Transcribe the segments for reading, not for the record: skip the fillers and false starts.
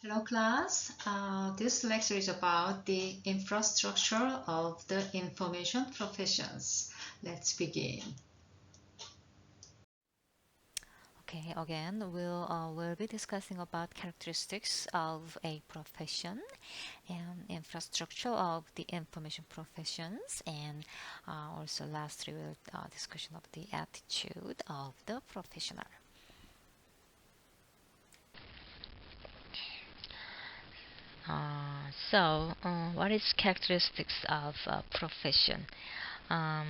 Hello class, this lecture is about the infrastructure of the information professions. Let's begin. Okay, again, we'll be discussing about characteristics of a profession and infrastructure of the information professions, and also lastly, we'll discussion of the attitude of the professional. What is characteristics of a profession? Um,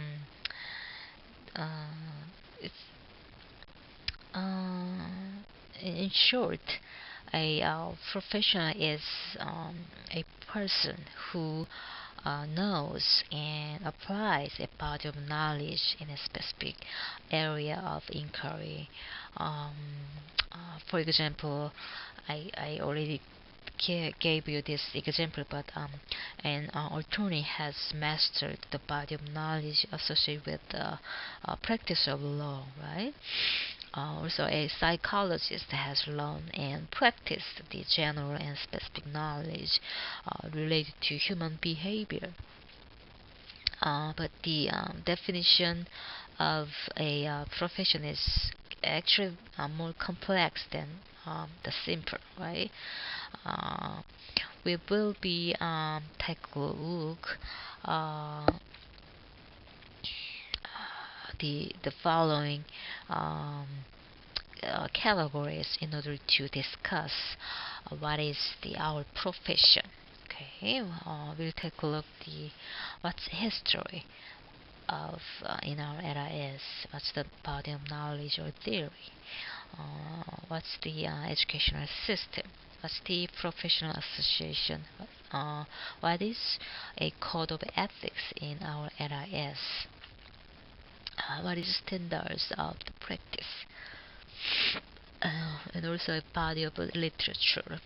uh, it's in short, a professional is a person who knows and applies a body of knowledge in a specific area of inquiry. Um, for example, I already gave you this example, but an attorney has mastered the body of knowledge associated with the practice of law, right? Also, a psychologist has learned and practiced the general and specific knowledge related to human behavior. But the definition of a profession is actually more complex than the simple, right? Uh, we will be take a look uh, the following um, categories in order to discuss what is the our profession. Okay, we'll take a look the what's history of in our era is, what's the body of knowledge or theory, what's the educational system, what's the professional association, what is a code of ethics in our era is, what is standards of the practice, and also a body of literature,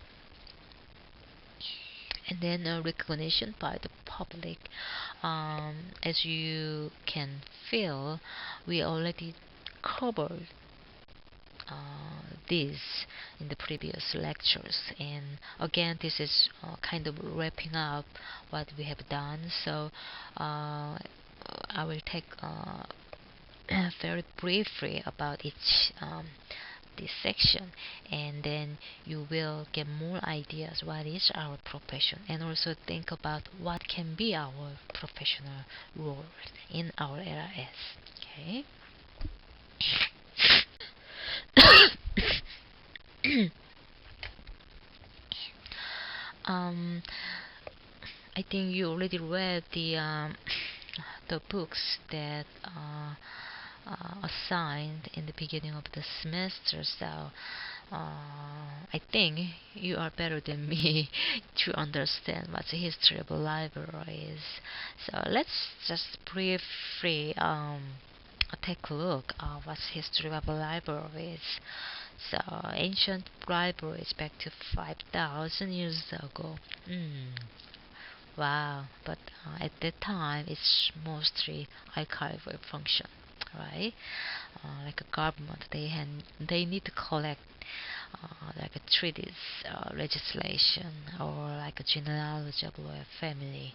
and then recognition by the public. As you can feel, we already covered this in the previous lectures, and again this is kind of wrapping up what we have done. So I will take very briefly about each this section, and then you will get more ideas what is our profession, and also think about what can be our professional role in our era is. Okay. um, I think you already read the books that assigned in the beginning of the semester, so I think you are better than me to understand what the history of a library is. So let's just briefly take a look at what's history of a library is. So ancient libraries back to 5,000 years ago. Wow, but at that time it's mostly archival function, right? Like a government, they need to collect like a treaties, legislation, or like a genealogy of a family,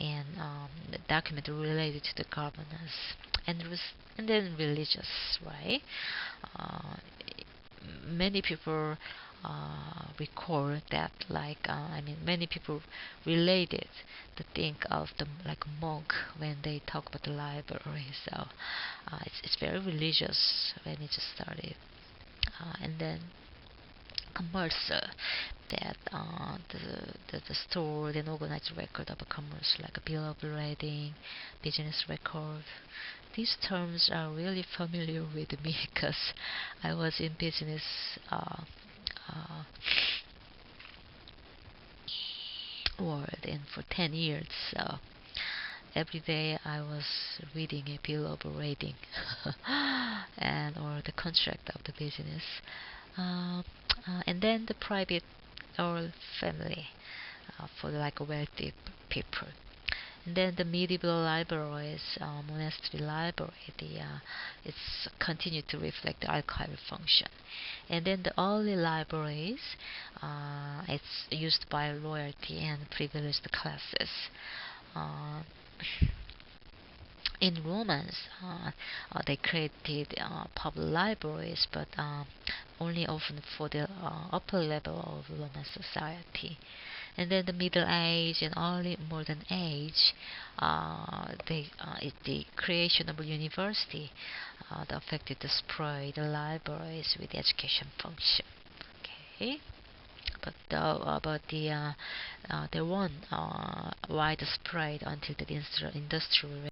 and the document related to the governance, and then religious, right? Uh, Many people record that, like I mean, many people related to think of the like monk when they talk about the library. So it's very religious when it just started, and then commerce, that the store then organized record of a commerce like a bill of lading, business record. These terms are really familiar with me because I was in business uh, world and for 10 years. So every day I was reading a bill of lading and or the contract of the business, uh, and then the private or family for like wealthy people. And then the medieval libraries, monastery library, it's continued to reflect the archival function. And then the early libraries, it's used by royalty and privileged classes. Uh, in Romance, they created public libraries, but only often for the upper level of Roman society. And then the Middle Age and early modern age, the creation of a university that affected the spread the libraries with the education function. Okay. But they weren't widespread until the industrial.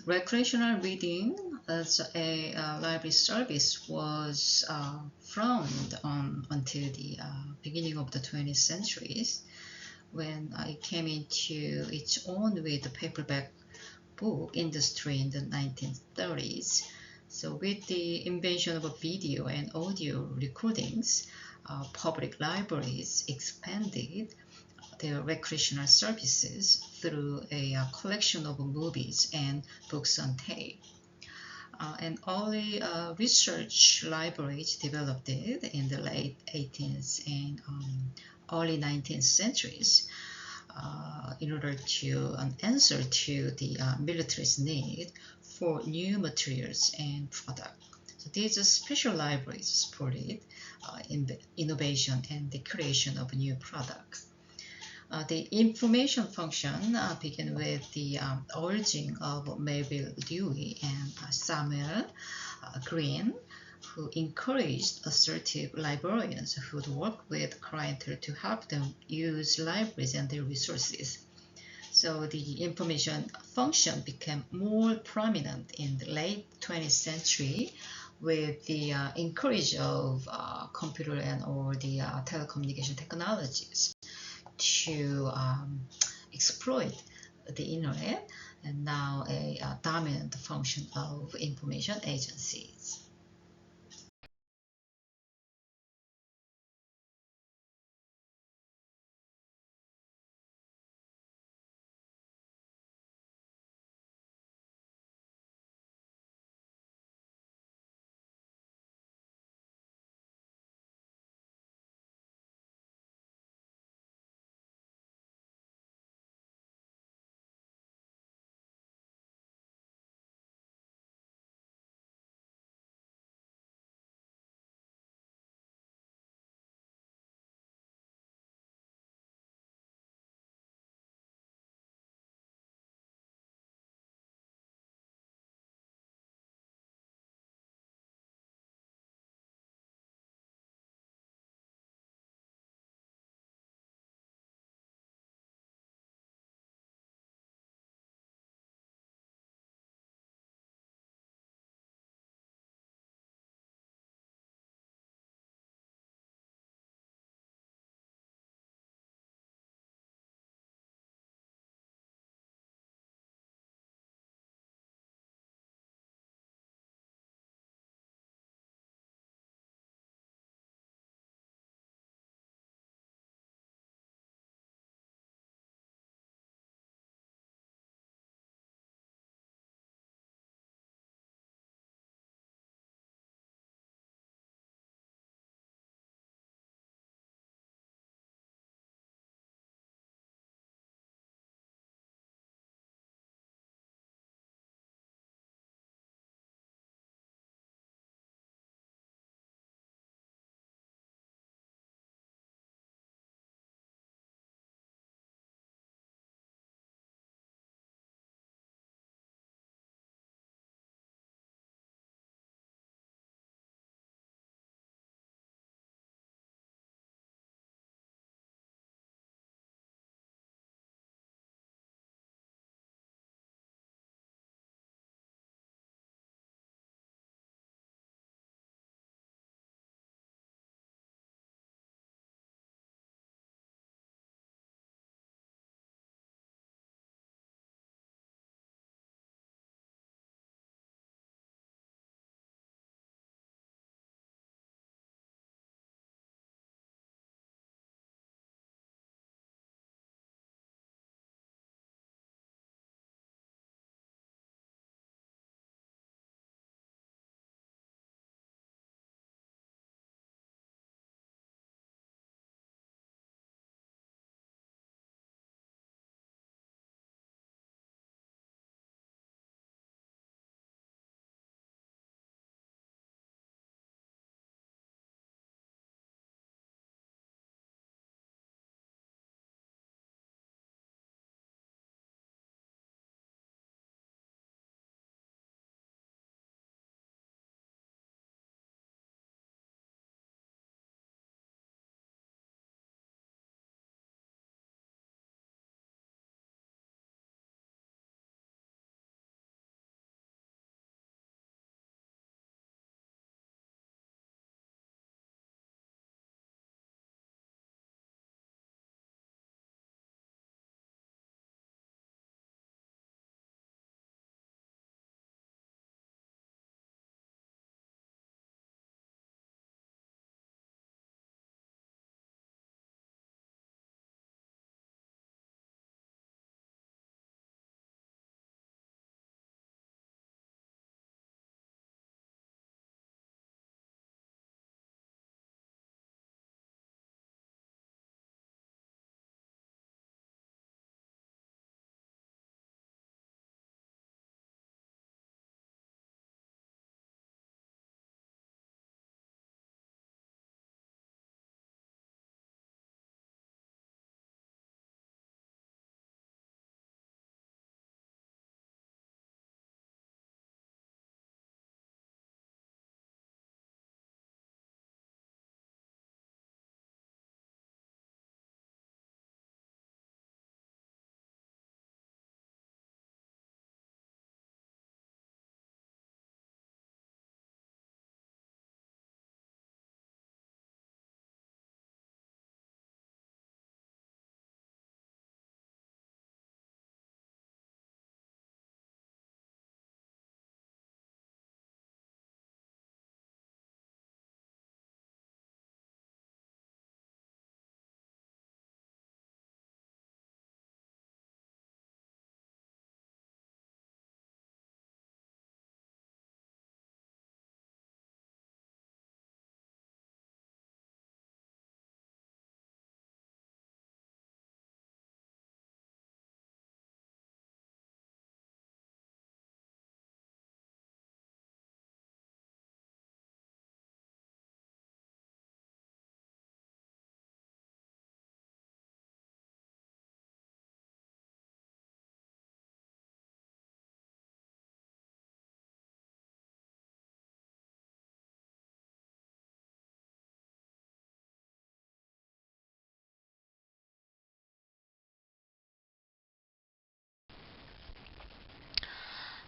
Recreational reading as a library service was frowned on until the beginning of the 20th centuries, when it came into its own with the paperback book industry in the 1930s. So with the invention of video and audio recordings, public libraries expanded their recreational services through a collection of movies and books on tape. And early research libraries developed it in the late 18th and early 19th centuries in order to answer to the military's need for new materials and products. So these special libraries supported innovation and the creation of new products. The information function began with the urging of Melville Dewey and Samuel Green, who encouraged assertive librarians who would work with clientele to help them use libraries and their resources. So the information function became more prominent in the late 20th century with the encourage of computer and or the telecommunication technologies to exploit the internet, and now a dominant function of information agencies.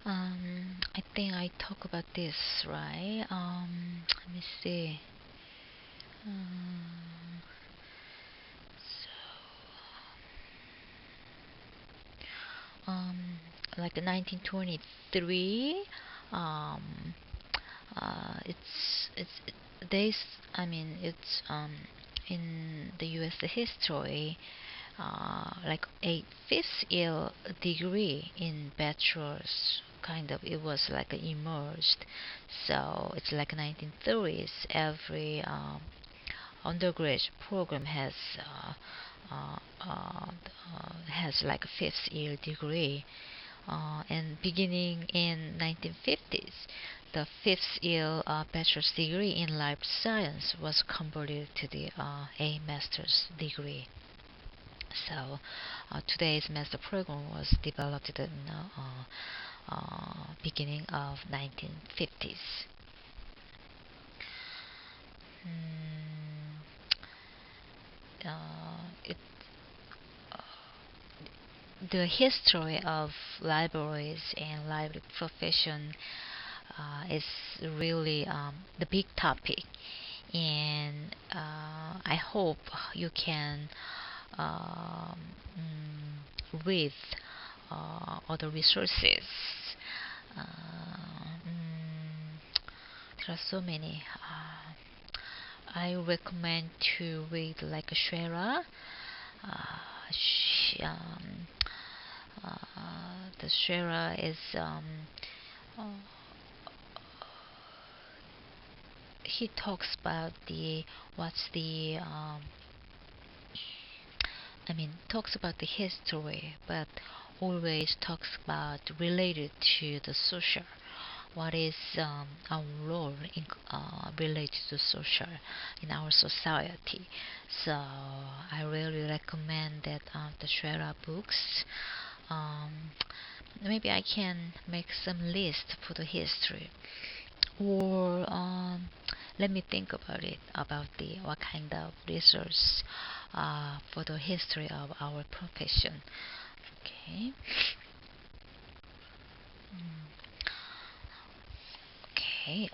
I think I talk about this, right? Let me see. Um, um, like 1923. Um, it's days. I mean, it's in the U.S. history, like a fifth year degree in bachelor's kind of it was like emerged, so it's like 1930s every undergraduate program uh, uh, has like a fifth year degree, and beginning in 1950s the fifth year bachelor's degree in life science was converted to the a master's degree. So today's master program was developed in the beginning of 1950s. Mm, it, the history of libraries and library profession is really the big topic, and I hope you can um, read other resources. There are so many. I recommend to read like Shera. She, the Shera is uh, he talks about the what's the I mean talks about the history, but always talks about related to the social. What is our role in related to social in our society? So I really recommend that the Shera books. Um, Maybe I can make some list for the history, or let me think about it about the what kind of resource for the history of our profession. Okay. Okay.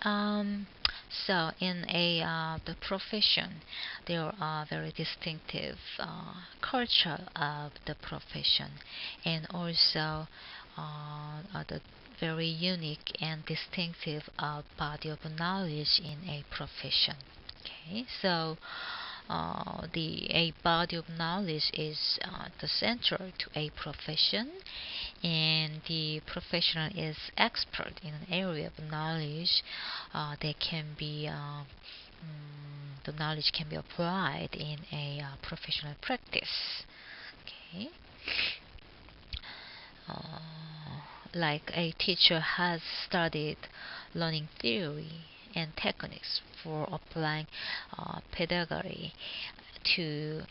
So in a the profession, there are very distinctive culture of the profession, and also the very unique and distinctive body of knowledge in a profession. Okay, so the a body of knowledge is the central to a profession, and the professional is expert in an area of knowledge that can be the knowledge can be applied in a professional practice. Okay. Like a teacher has studied learning theory and techniques for applying pedagogy to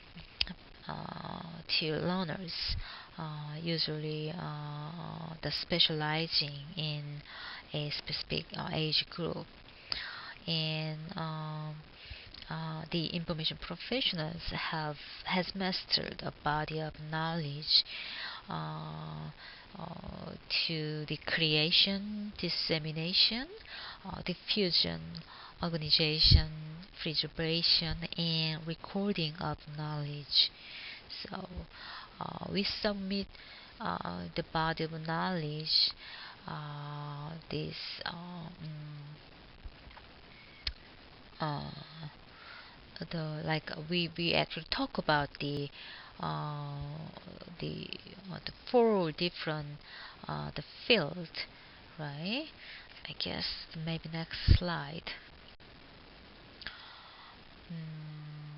to learners, usually the specializing in a specific age group, and the information professionals have has mastered a body of knowledge uh, to the creation, dissemination, diffusion, organization, preservation, and recording of knowledge. So we submit the body of knowledge, this uh, we actually talk about uh, the the four different the field, right? I guess maybe next slide. Mm,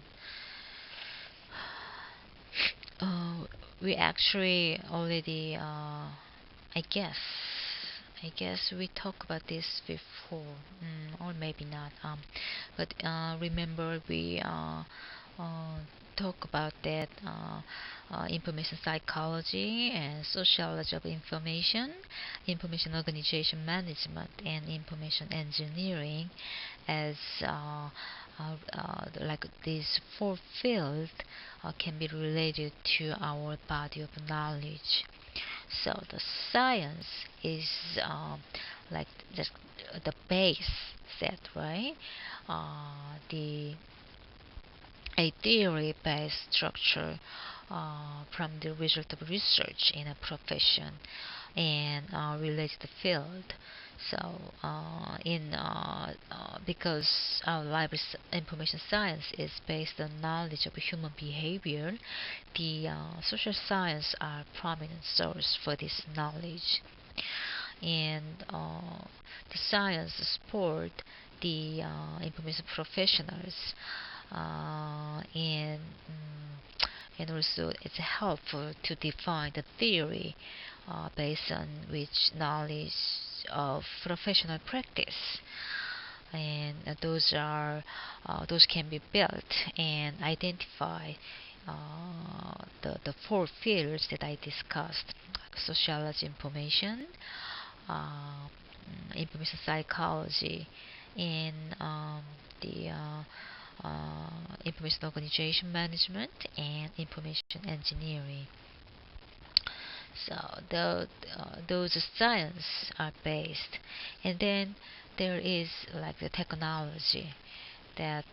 uh, we actually already I guess I guess we talked about this before, or maybe not. But remember we talk about that information psychology and sociology of information organization management, and information engineering as like these four fields can be related to our body of knowledge. So the science is like just the base set, right? The a theory-based structure from the result of research in a profession and related field. So, because our library information science is based on knowledge of human behavior, the social science are prominent source for this knowledge, and the science support the information professionals, and also it's helpful to define the theory based on which knowledge of professional practice, and those can be built and identify the four fields that I discussed: like sociology, uh, information psychology, and the information organization management, and information engineering. So those science are based, and then there is like the technology that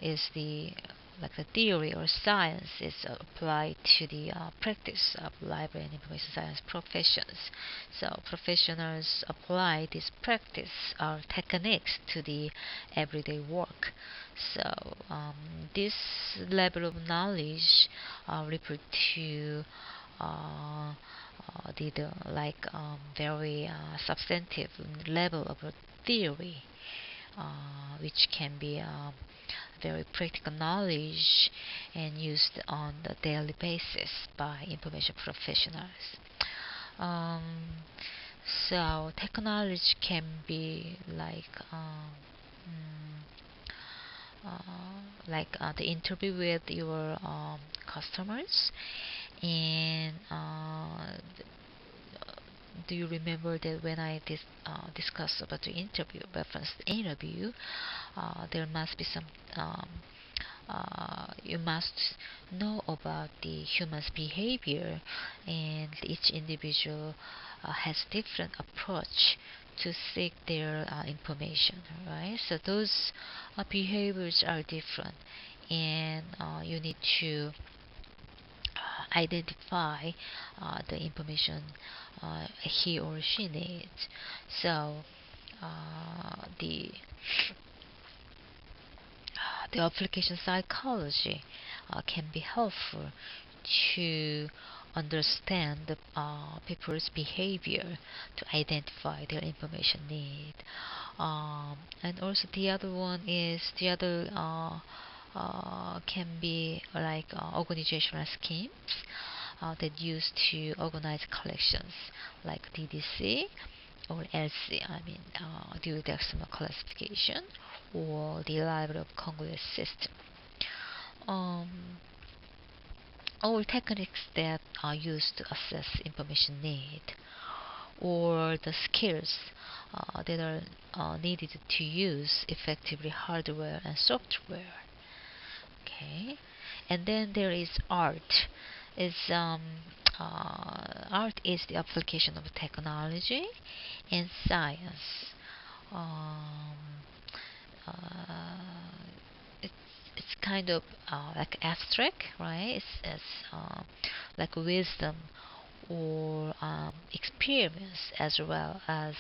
is the like the theory or science is applied to the practice of library and information science professions. So professionals apply this practice or techniques to the everyday work. So this level of knowledge refer to the like very substantive level of a theory, which can be very practical knowledge and used on the daily basis by information professionals. Um, so technology can be the interview with your customers, and do you remember that when I discussed about the interview, reference the interview, there must be some you must know about the human's behavior, and each individual has different approach to seek their information, right? So those behaviors are different, and you need to identify the information he or she needs. So the the application psychology can be helpful to understand the people's behavior to identify their information need. And also the other one is the other can be like organizational schemes that used to organize collections like DDC or LC, I mean duodecimal classification, or the Library of Congress system. Um, all techniques that are used to assess information need, or the skills that are needed to use effectively hardware and software. Okay, and then there is art. Is art is the application of technology and science. Um, uh, it's it's kind of like abstract, right? It's like wisdom or experience, as well as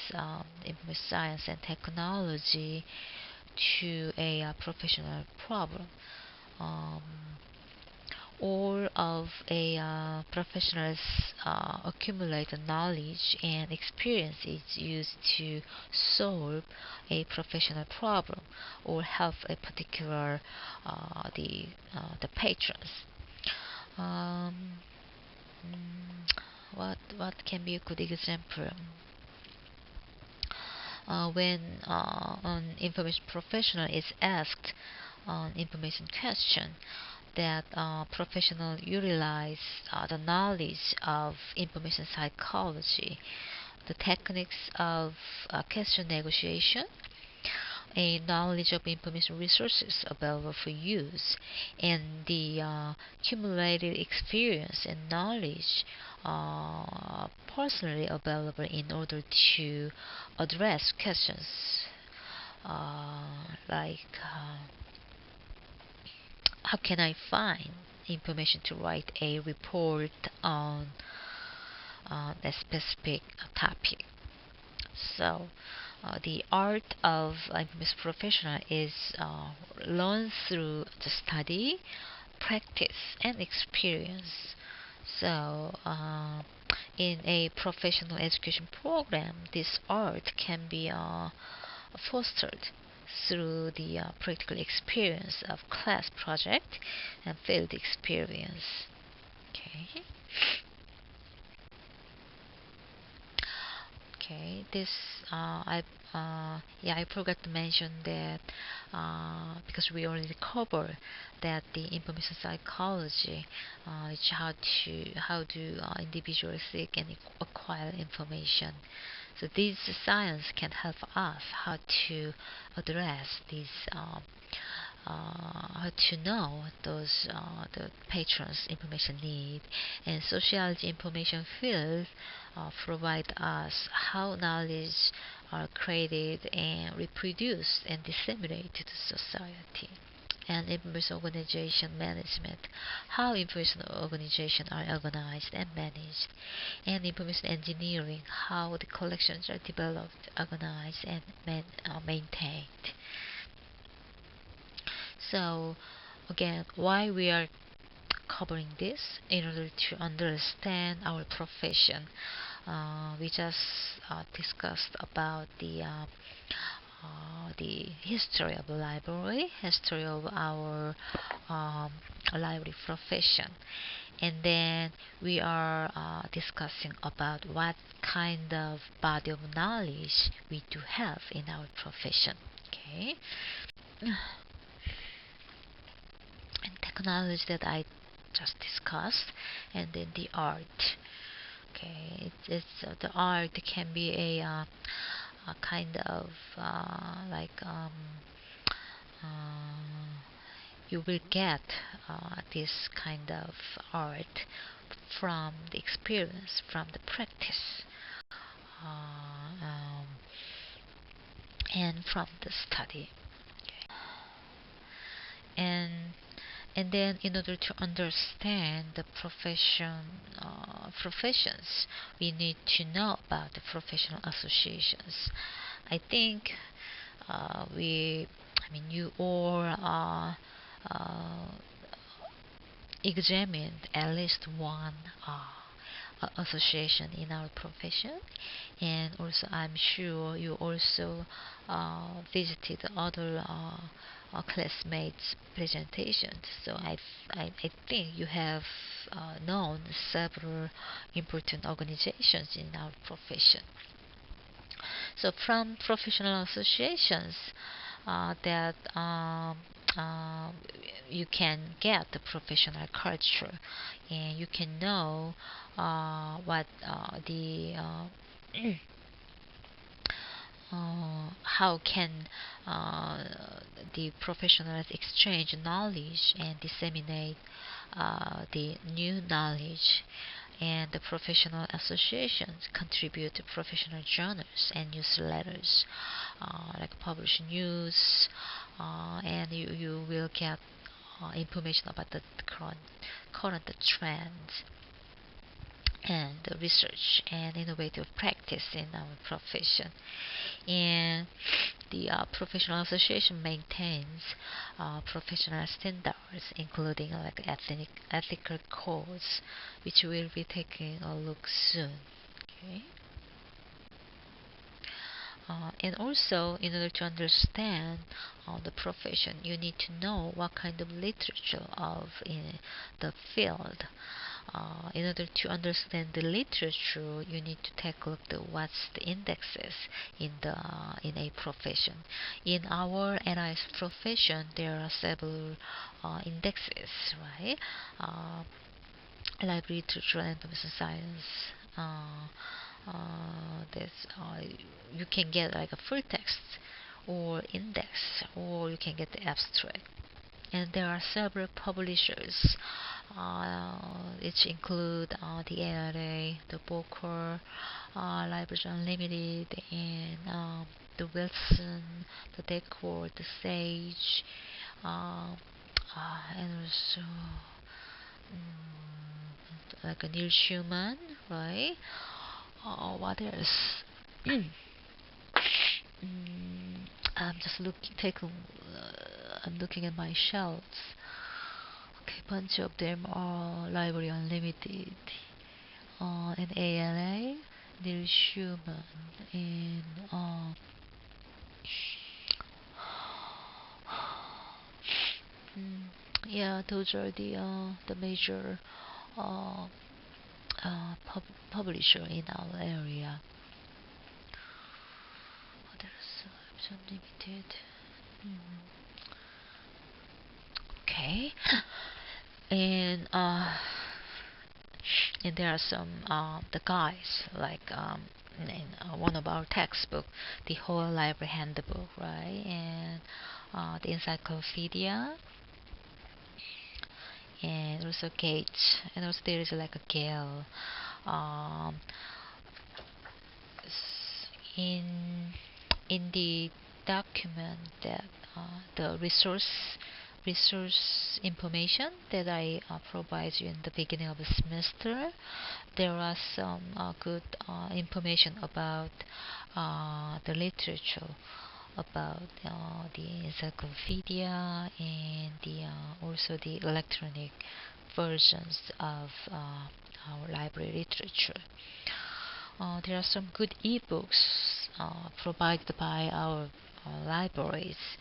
information science and technology to a professional problem. Um, all of a professional's accumulated knowledge and experience is used to solve a professional problem or help a particular the patrons. Um, what can be a good example? When an information professional is asked an information question, that professional utilize the knowledge of information psychology, the techniques of question negotiation, a knowledge of information resources available for use, and the cumulative experience and knowledge personally available in order to address questions like how can I find information to write a report on a specific topic. So the art of information professional is learned through the study, practice, and experience. So in a professional education program, this art can be fostered through the practical experience of class project and field experience. Okay. Okay, this I forgot to mention that because we already covered that the information psychology is how do individuals seek and acquire information. So this science can help us how to address these to know those the patrons information need, and sociology information field provide us how knowledge are created and reproduced and disseminated to society. And information organization management, how information organization are organized and managed, and information engineering, how the collections are developed, organized, and maintained. So again, why we are covering this in order to understand our profession. We just discussed about the history of the library, history of our library profession, and then we are discussing about what kind of body of knowledge we do have in our profession. Okay. And technology that I just discussed, and then the art. Okay, the art can be a kind of uh, you will get this kind of art from the experience, from the practice, uh, um, and from the study. Okay. And then in order to understand the professions, we need to know about the professional associations. I think you all examined at least one association in our profession, and also I'm sure you also visited other classmates presentations. So I think you have known several important organizations in our profession. So from professional associations that uh, you can get the professional culture, and you can know what the how can uh, the professionals exchange knowledge and disseminate the new knowledge, and the professional associations contribute to professional journals and newsletters like publish news, and you will get information about the current trends and the research and innovative practice in our profession. And the professional association maintains professional standards, including like ethical codes, which we'll be taking a look soon. Okay. And also, in order to understand the profession, you need to know what kind of literature of in the field. In order to understand the literature, you need to take a look at what's the indexes in a profession. In our NIS profession, there are several indexes, right? Like literature and information science. Uh, this you can get like a full text or index, or you can get the abstract. And there are several publishers, which include the ARA, the Booker, Libraries Unlimited, and the Wilson, the Decor, the Sage, um, and also like a Neil Schumann, right? What else? Mm, I'm just I'm looking at my shelves. Okay, bunch of them are Library Unlimited, and ALA, Neil Schumann, and mm, yeah, those are the major uh, publisher in our area. There's Unlimited. Okay, and there are some the guys like in one of our textbook, the whole library handbook, right, and the encyclopedia, and also Gates, and also there is like a Gale. Um, in the document that the resource information that I provide you in the beginning of the semester, there are some good information about the literature, about the encyclopedia, and also the electronic versions of our library literature. There are some good ebooks provided by our libraries.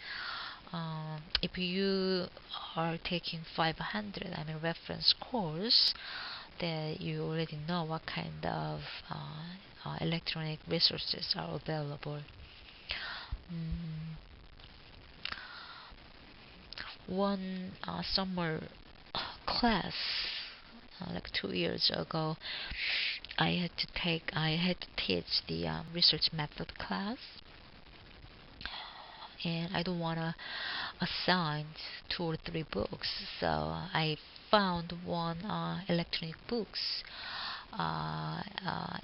If you are taking 500, reference course, that you already know what kind of electronic resources are available. One summer class, like 2 years ago, I had to teach the research method class, and I don't want to assign 2 or 3 books, so I found one electronic books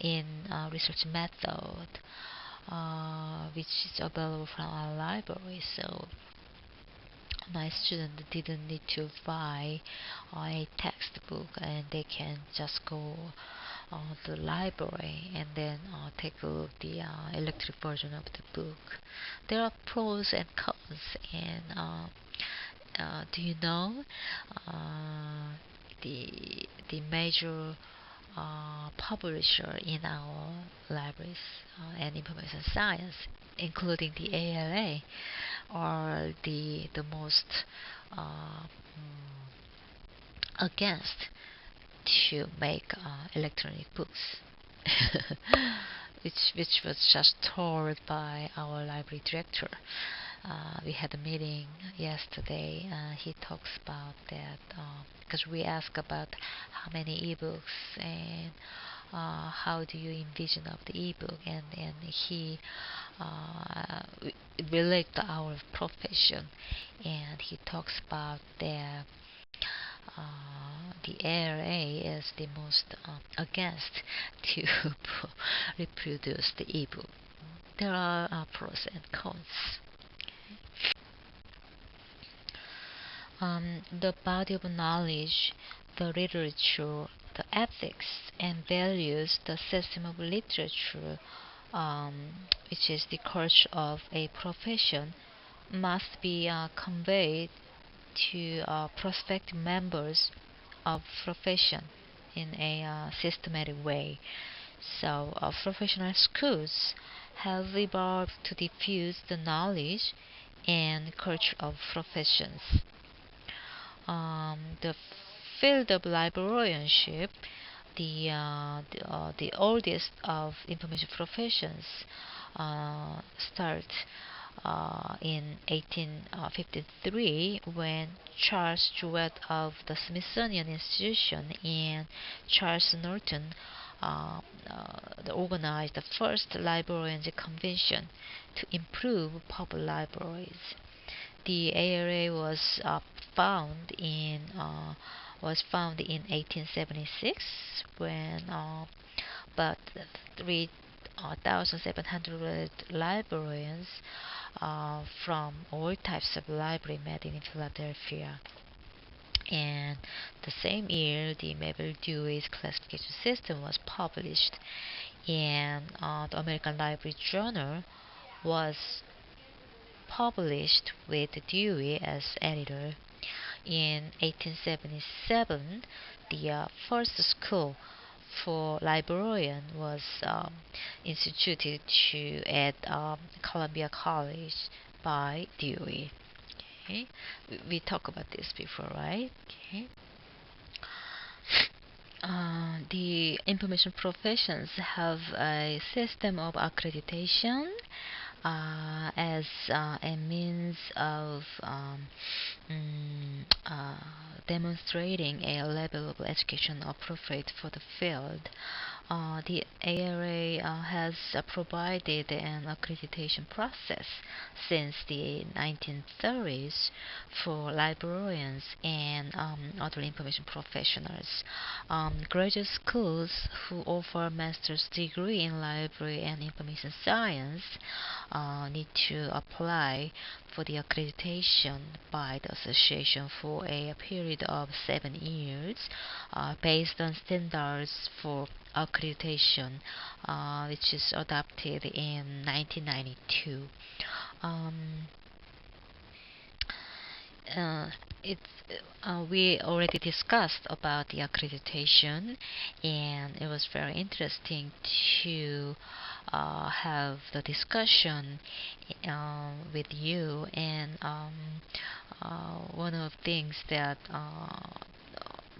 in research method, which is available from our library. So my student didn't need to buy a textbook, and they can just go the library and then take a look at the electric version of the book. There are pros and cons, and do you know the major publisher in our libraries and information science, including the ALA, are the most against to make electronic books, which was just told by our library director. We had a meeting yesterday. He talks about that because we asked about how many ebooks and how do you envision of the ebook, and he relate to our profession, and he talks about the ARA is the most against to reproduce the ebook. There are pros and cons. The body of knowledge, the literature, the ethics and values, the system of literature, which is the culture of a profession, must be conveyed to prospective members of profession in a systematic way. So professional schools have evolved to diffuse the knowledge and culture of professions. The field of librarianship, the oldest of information professions, start in 1853 when Charles Jewett of the Smithsonian Institution and Charles Norton organized the first librarians convention to improve public libraries. The ARA was found in 1876 when about 3,700 librarians from all types of library met in Philadelphia. And the same year, the Mabel Dewey's classification system was published, and the American Library Journal was published with Dewey as editor. In 1877, the first school for librarian was instituted at Columbia College by Dewey. Okay, we talked about this before, right? Okay. The information professions have a system of accreditation as a means of demonstrating a level of education appropriate for the field. The ARA has provided an accreditation process since the 1930s for librarians and other information professionals. Graduate schools who offer master's degree in library and information science need to apply for the accreditation by the association for a period of 7 years based on standards for accreditation, which is adopted in 1992. Um, it's we already discussed about the accreditation, and it was very interesting to have the discussion with you. And one of the things that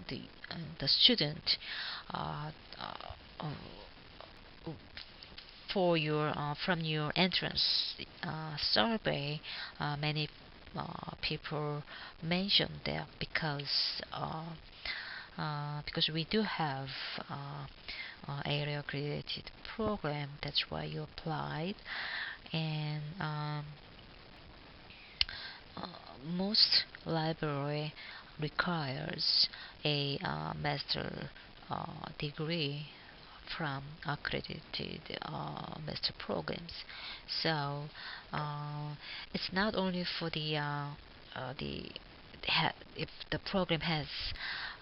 the student uh, uh, for your from your entrance survey, many people mentioned that because we do have area accredited program, that's why you applied. And most library requires a master degree from accredited master programs. So it's not only for the if the program has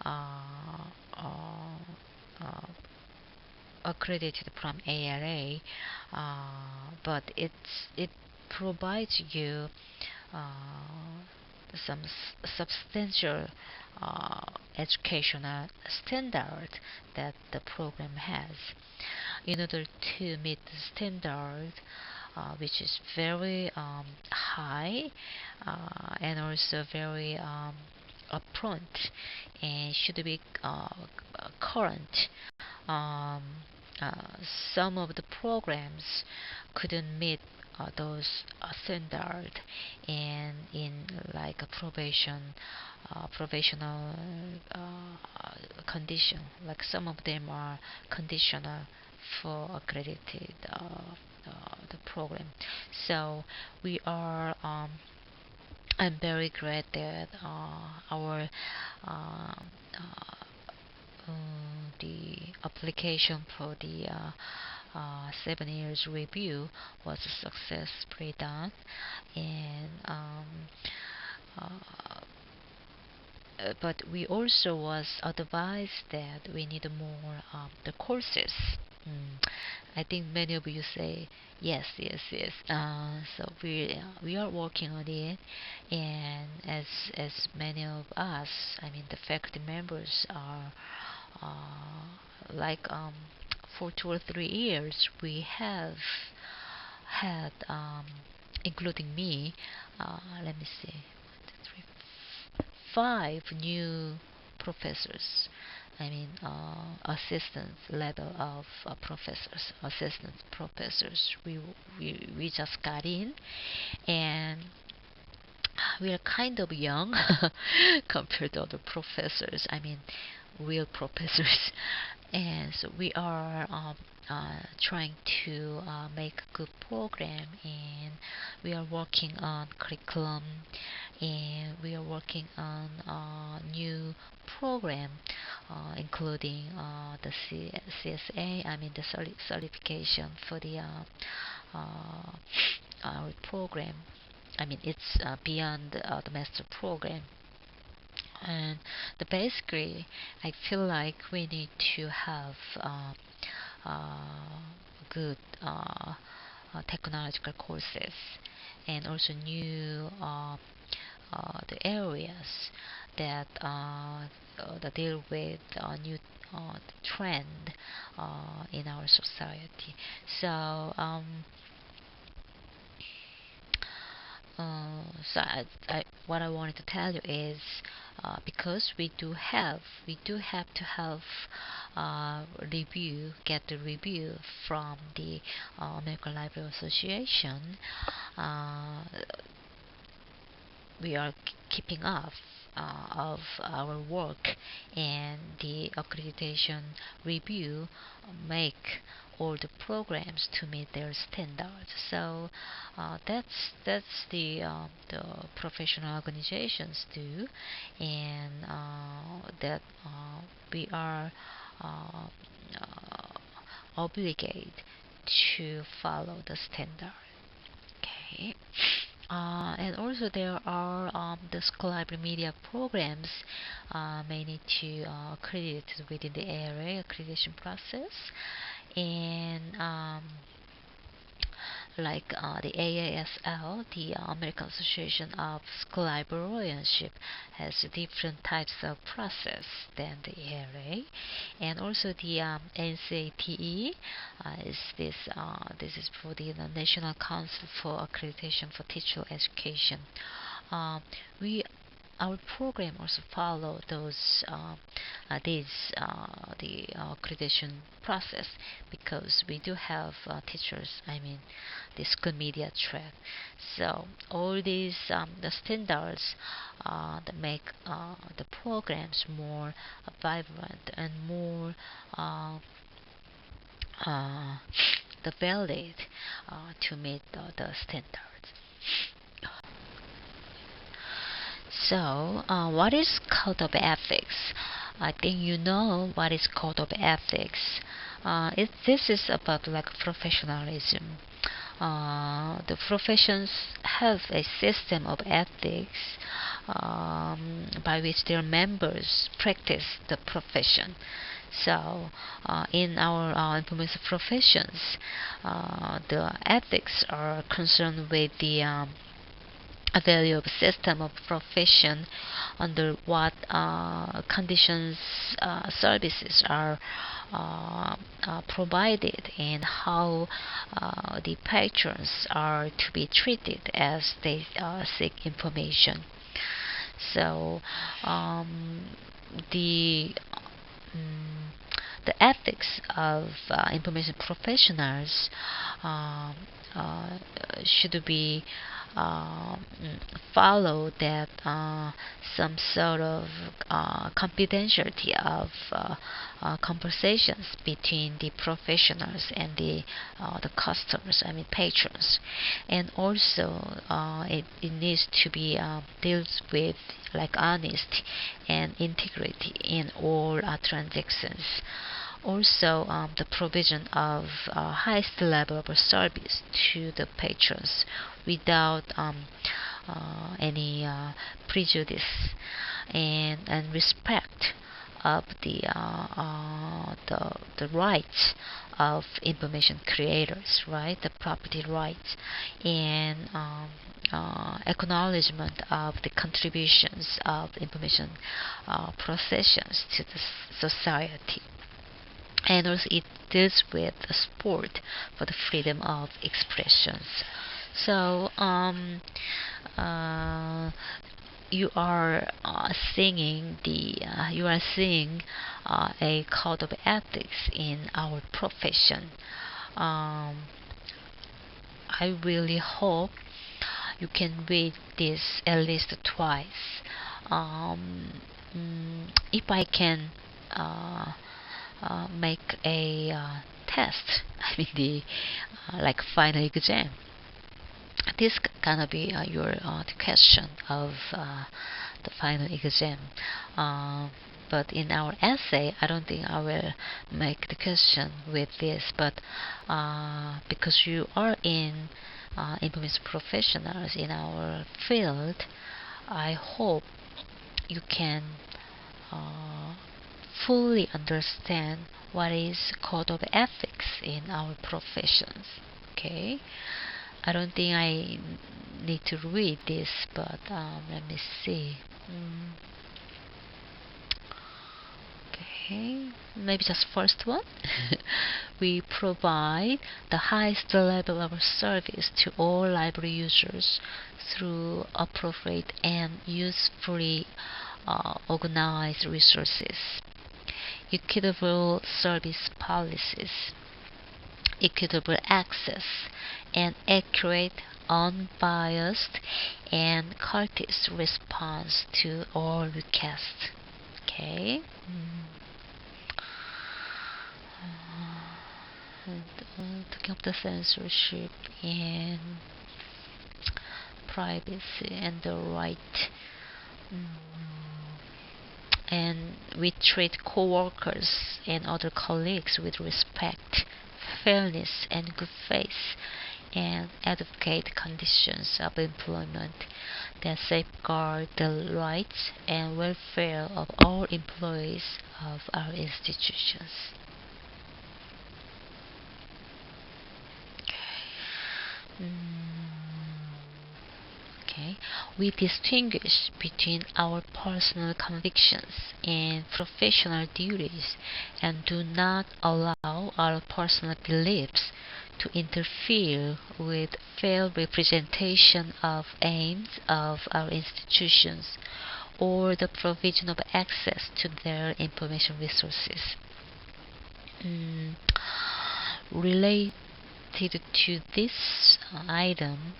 uh, uh, uh, accredited from ARA, but it provides you some substantial educational standard that the program has. In order to meet the standard, which is very high and also very upfront and should be current. Um, uh, some of the programs couldn't meet those standard, and in like a provisional condition, like some of them are conditional for accredited the program. So we are I'm very glad that our uh, the application for the 7 years review was successfully done. And uh, but we also was advised that we need more the courses. I think many of you say yes, yes, yes. So we are working on it, and as many of us, I mean the faculty members are like for 2 or 3 years we have had including me. Let me see, 5 new professors. I mean, assistant level of professors, assistant professors. We just got in, and we are kind of young compared to other professors. I mean, real professors. And so we are trying to make a good program, and we are working on curriculum, and we are working on new program, including the CSA, I mean the certification for the our program. I mean it's beyond the master program. And basically I feel like we need to have good technological courses, and also new the areas that deal with new trend in our society. So what I wanted to tell you is, because we do have to have get the review from the American Library Association. Uh, we are keeping up of our work, and the accreditation review make all the programs to meet their standards. So that's the professional organizations do, and that we are uh, obligated to follow the standard. Okay. And also there are the school library media programs may need to accredit within the area accreditation process, and like the AASL, the American Association of School Librarianship, has different types of process than the ARA, and also the NCATE this is for the National Council for Accreditation for Teacher Education. Uh, we our program also follow the accreditation process, because we do have teachers, I mean the school media track. So all these the standards that make the programs more vibrant and more uh, the valid to meet the standards. So, what is code of ethics? I think you know what is code of ethics. This is about like professionalism. The professions have a system of ethics by which their members practice the profession. So, in our information professions, the ethics are concerned with the a value of system of profession, under what conditions services are provided, and how the patrons are to be treated as they seek information. So um, the mm, the ethics of information professionals um, uh, should be um, follow that some sort of confidentiality of conversations between the professionals and the customers, I mean patrons, and also it needs to be dealt with like honesty and integrity in all transactions. Also, the provision of highest level of service to the patrons without any prejudice, and respect of the rights of information creators, right? The property rights, and acknowledgement of the contributions of information processions to the society. And also it deals with the sport for the freedom of expressions. So uh, you are seeing a code of ethics in our profession. um, I really hope you can read this at least twice. If I can uh, make a test. I mean the like final exam. This gonna be your the question of the final exam. Uh, but in our essay, I don't think I will make the question with this. But because you are in information professionals in our field, I hope you can uh, fully understand what is code of ethics in our professions. Okay, I don't think I need to read this, but let me see. Okay, maybe just first one. We provide the highest level of service to all library users through appropriate and usefully organized resources, equitable service policies, equitable access, and accurate, unbiased, and courteous response to all requests. Okay. Talking of the censorship and privacy and the right. And we treat co-workers and other colleagues with respect, fairness, and good faith, and advocate conditions of employment that safeguard the rights and welfare of all employees of our institutions. Okay, we distinguish between our personal convictions and professional duties and do not allow our personal beliefs to interfere with fair representation of aims of our institutions or the provision of access to their information resources. Related to this item,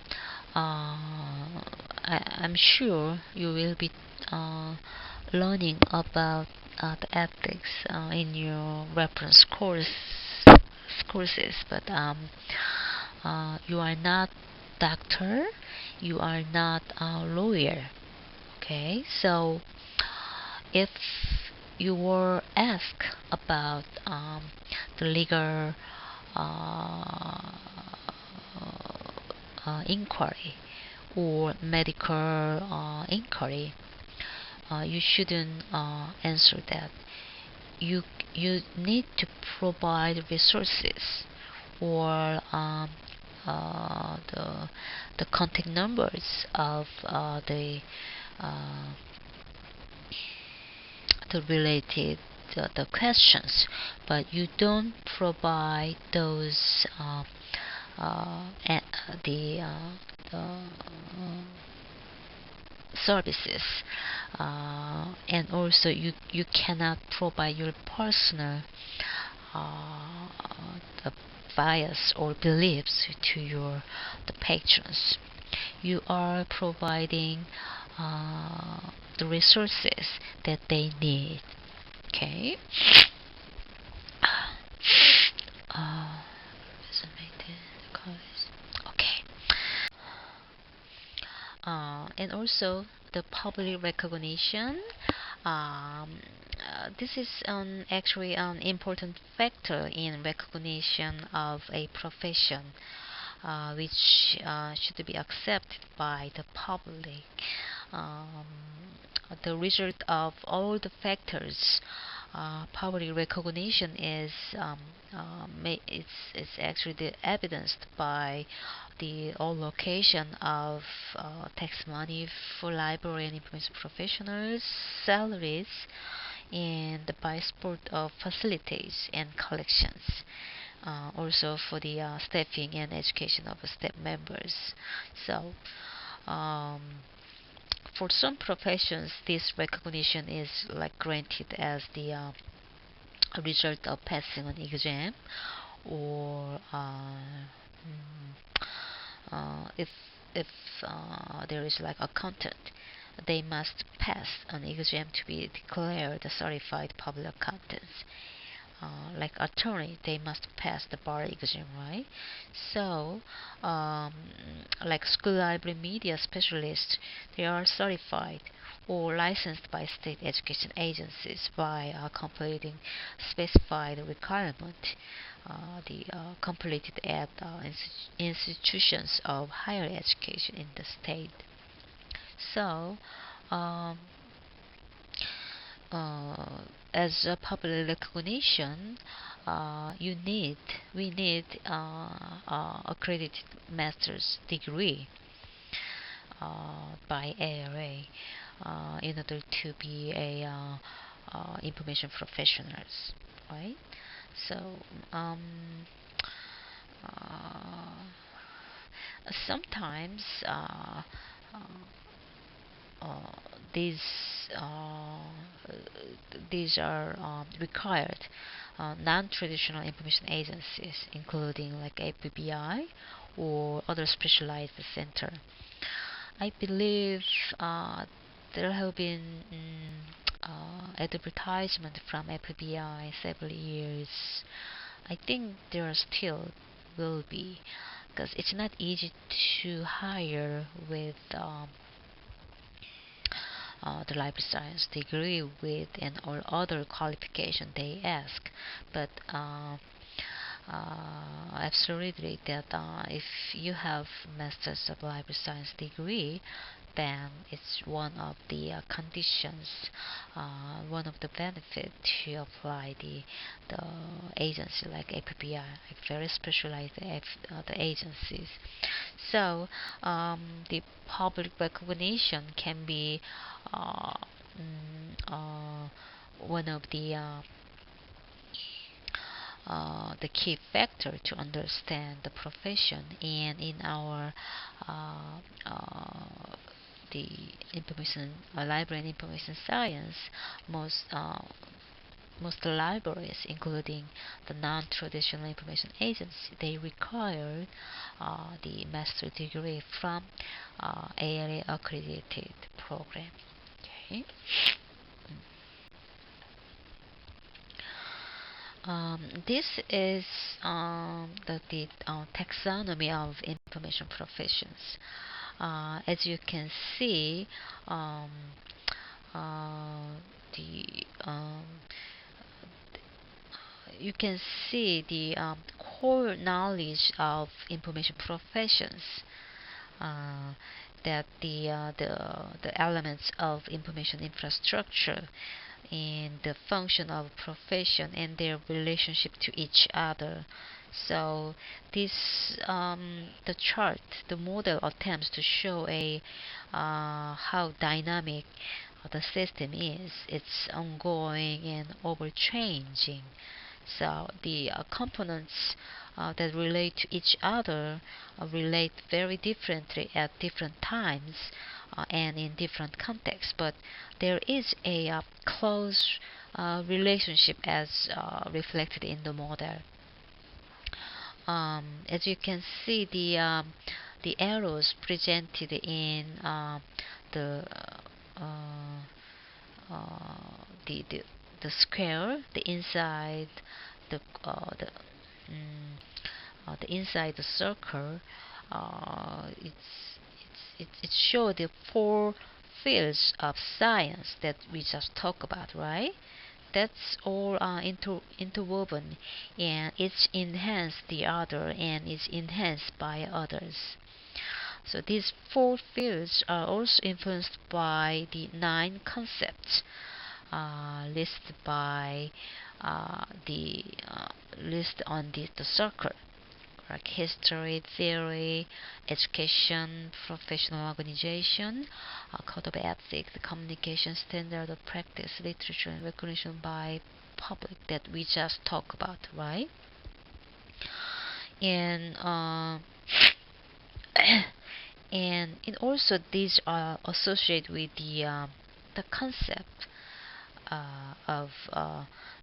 I'm sure you will be learning about the ethics in your reference courses, but you are not doctor, you are not a lawyer. Okay, so if you were asked about the legal inquiry or medical inquiry, you shouldn't answer that. You need to provide resources or the contact numbers of uh, the related the questions, but you don't provide those the services, and also you cannot provide your personal uh, the bias or beliefs to your the patrons. You are providing the resources that they need. Okay. uh, okay. And also the public recognition. Um, this is actually an important factor in recognition of a profession, which should be accepted by the public. Um, the result of all the factors, public recognition is it's actually evidenced by the allocation of tax money for library and information professionals, salaries, and by support of facilities and collections. Also for the staffing and education of staff members. So, um, for some professions, this recognition is like granted as the result of passing an exam, or if there is like accountant, they must pass an exam to be declared a certified public accountant. like attorney, they must pass the bar exam, right? So, like school library media specialists, they are certified or licensed by state education agencies by completing specified requirement. The completed at institutions of higher education in the state. So, um, uh, as a public recognition, we need accredited master's degree by ARA in order to be a information professionals, right? So um, uh, sometimes uh, uh, these uh, these are required non-traditional information agencies, including like APBI or other specialized center. I believe there have been advertisement from APBI several years. I think there still will be, because it's not easy to hire with the library science degree with and or other qualification they ask. But absolutely that if you have master's of library science degree, then it's one of the conditions, one of the benefit to apply the agency like APPI, like very specialized the agencies. So the public recognition can be uh, one of the key factor to understand the profession. And in our the information library and information science, most most libraries, including the non-traditional information agency, they require the master degree from ALA accredited program. Okay. This is the taxonomy of information professions. As you can see, um, the you can see the core knowledge of information professions, uh, that the elements of information infrastructure and the function of profession and their relationship to each other. So this the chart, the model attempts to show a how dynamic the system is. It's ongoing and over changing. So the components that relate to each other relate very differently at different times and in different contexts, but there is a close relationship as reflected in the model. As you can see, the arrows presented in the uh, the the square, the inside the mm, the inside the circle, it shows the four fields of science that we just talked about, right? That's all interwoven, and it's enhanced the other and is enhanced by others. So these four fields are also influenced by the nine concepts listed by the list on the circle, like history, theory, education, professional organization, code of ethics, communication standard of practice, literature, and recognition by public that we just talked about, right? And and also these are associated with the concept of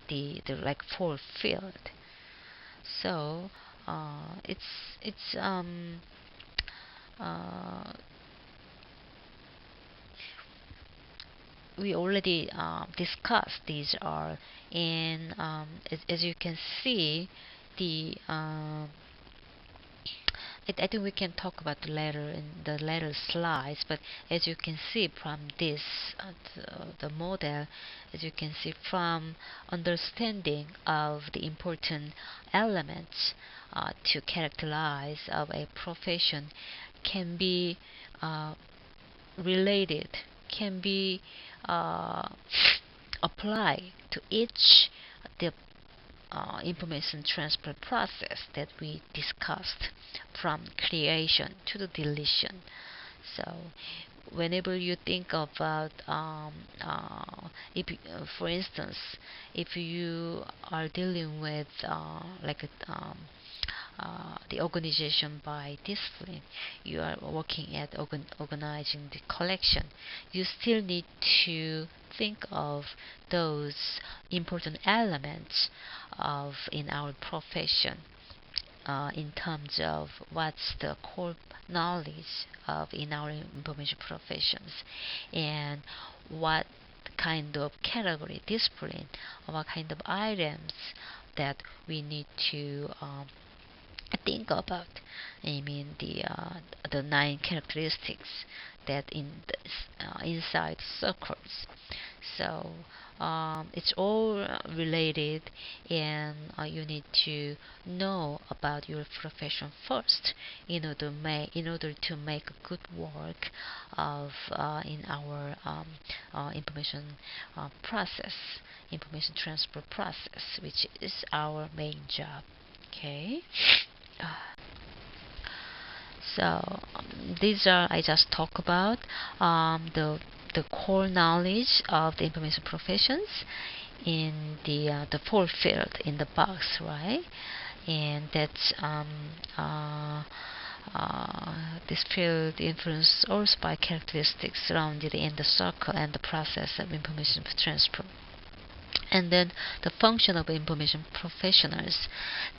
the like four field. So it's uh, we already discussed. These are in as you can see the I think we can talk about the later in the later slides, but as you can see from this the model, as you can see from understanding of the important elements to characterize of a profession can be related, can be uh, applied to each the information transfer process that we discussed from creation to the deletion. So whenever you think about if for instance, if you are dealing with the organization by discipline, you are working at organizing the collection, you still need to think of those important elements of in our profession in terms of what's the core knowledge of in our information professions and what kind of category discipline or what kind of items that we need to think about. I mean the 9 characteristics that inside circles. So it's all related, and you need to know about your profession first in order to make a good work of in our information process, information transfer process, which is our main job. Okay. So these are I just talk about the core knowledge of the information professions in the four field in the box, right? And that's this field influenced also by characteristics surrounded in the circle and the process of information transfer. And then the function of information professionals,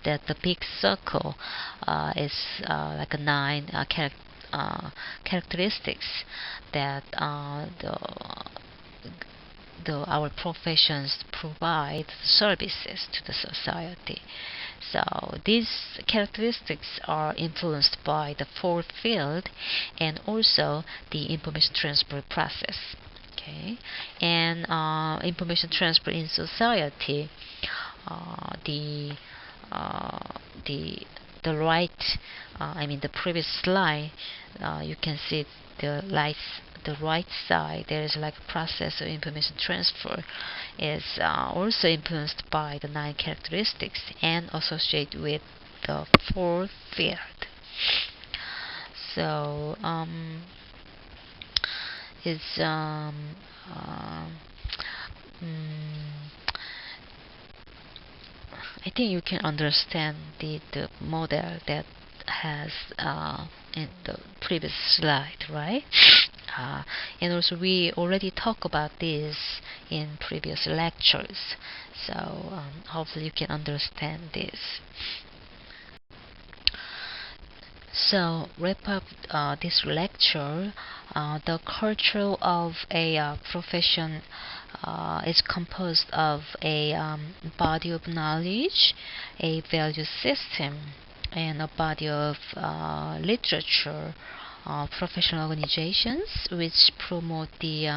that the big circle is like a 9 characteristics that our professions provide services to the society. So these characteristics are influenced by the fourth field and also the information transfer process. Okay, and information transfer in society, the the right, I mean the previous slide, you can see the right side. There is like a process of information transfer is also influenced by the 9 characteristics and associated with the fourth field. So is I think you can understand the model that has in the previous slide, right? And also we already talked about this in previous lectures, so hopefully you can understand this. So wrap up this lecture. The culture of a profession is composed of a body of knowledge, a value system, and a body of literature, professional organizations which promote the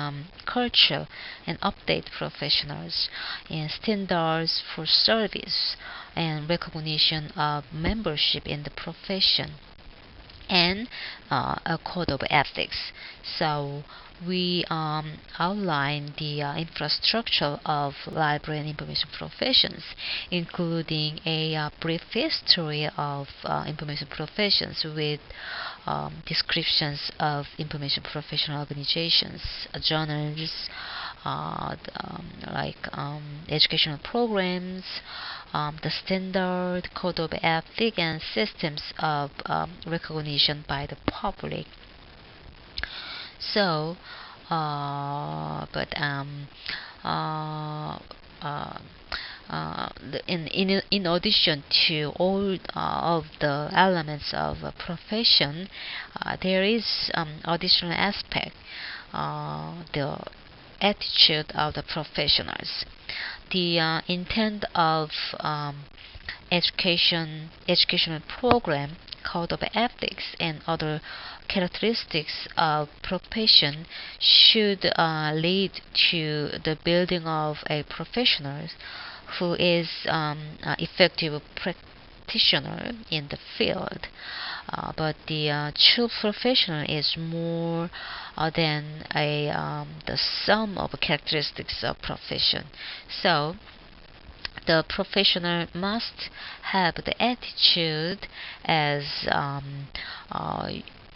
culture and update professionals, and standards for service and recognition of membership in the profession, and a code of ethics. So we outline the infrastructure of library and information professions, including a brief history of information professions with descriptions of information professional organizations, journals, like educational programs, the standard code of ethics and systems of recognition by the public. So, but in addition to all of the elements of a profession, there is additional aspect. The attitude of the professionals. The intent of educational program, code of ethics, and other characteristics of profession should lead to the building of a professional who is effective practitioner in the field. But the true professional is more than the sum of characteristics of profession. So the professional must have the attitude as uh,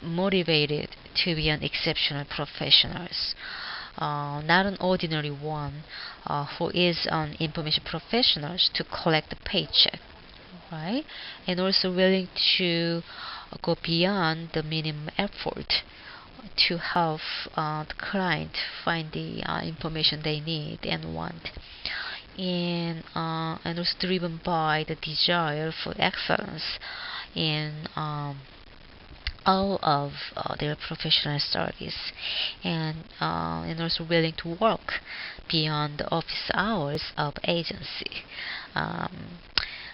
motivated to be an exceptional professionals, not an ordinary one who is an information professionals to collect the paycheck, right? And also willing to go beyond the minimum effort to help the client find the information they need and want, and also driven by the desire for excellence in all of their professional studies, and also willing to work beyond the office hours of agency. Um,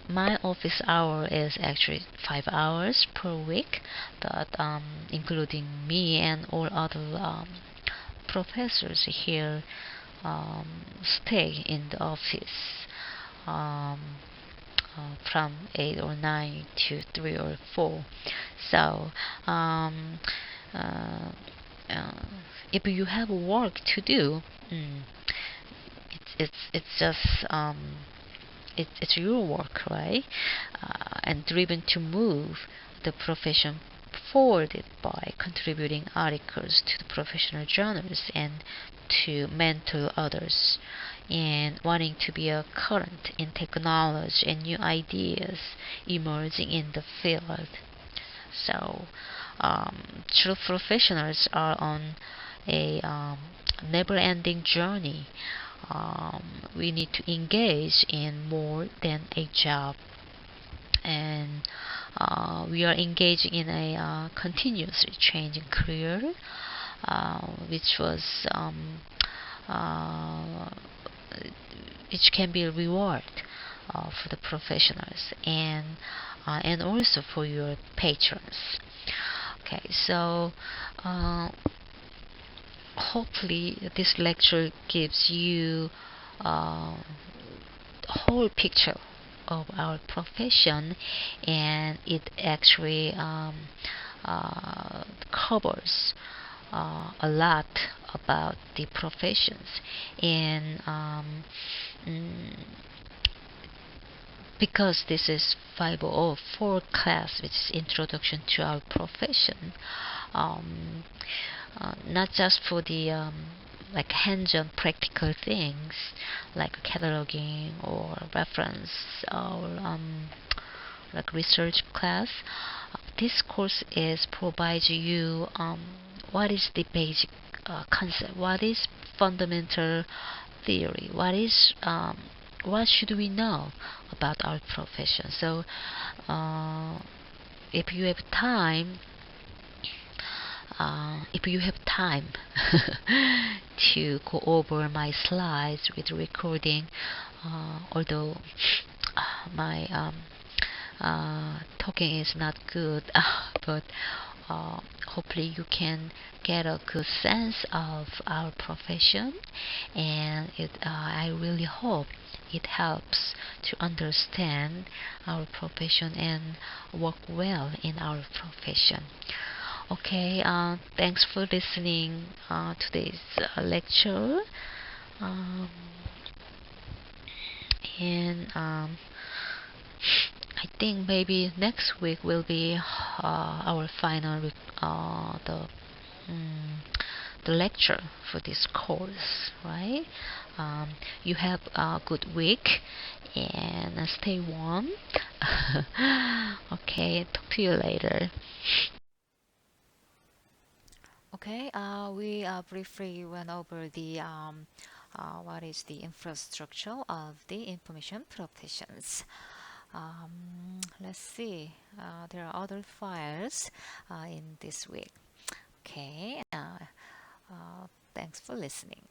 my office hour is actually 5 hours per week, but including me and all other professors here stay in the office um, from 8 or 9 to 3 or 4. So uh, uh, if you have work to do, it's just it's your work, right? And driven to move the profession forward by contributing articles to the professional journals and to mentor others, and wanting to be a current in technology and new ideas emerging in the field. So, true professionals are on a never-ending journey. We need to engage in more than a job, and we are engaging in a continuously changing career, which was uh, which can be a reward for the professionals and also for your patrons. Okay, so hopefully this lecture gives you uh, a whole picture of our profession, and it actually covers a lot about the professions, and mm, because this is 504 class, which is introduction to our profession, um, not just for the like hands-on practical things like cataloging or reference or like research class. This course is provides you what is the basic concept, what is fundamental theory, what should we know about our profession. So if you have time, if you have time to go over my slides with recording, although my talking is not good, but hopefully you can get a good sense of our profession, and I really hope it helps to understand our profession and work well in our profession. Okay, thanks for listening to this lecture. Um, and I think maybe next week will be our final mm, the lecture for this course, right? You have a good week and stay warm. Okay, talk to you later. Okay, we briefly went over the what is the infrastructure of the information professions. Let's see. There are other files in this week. Okay. Thanks for listening.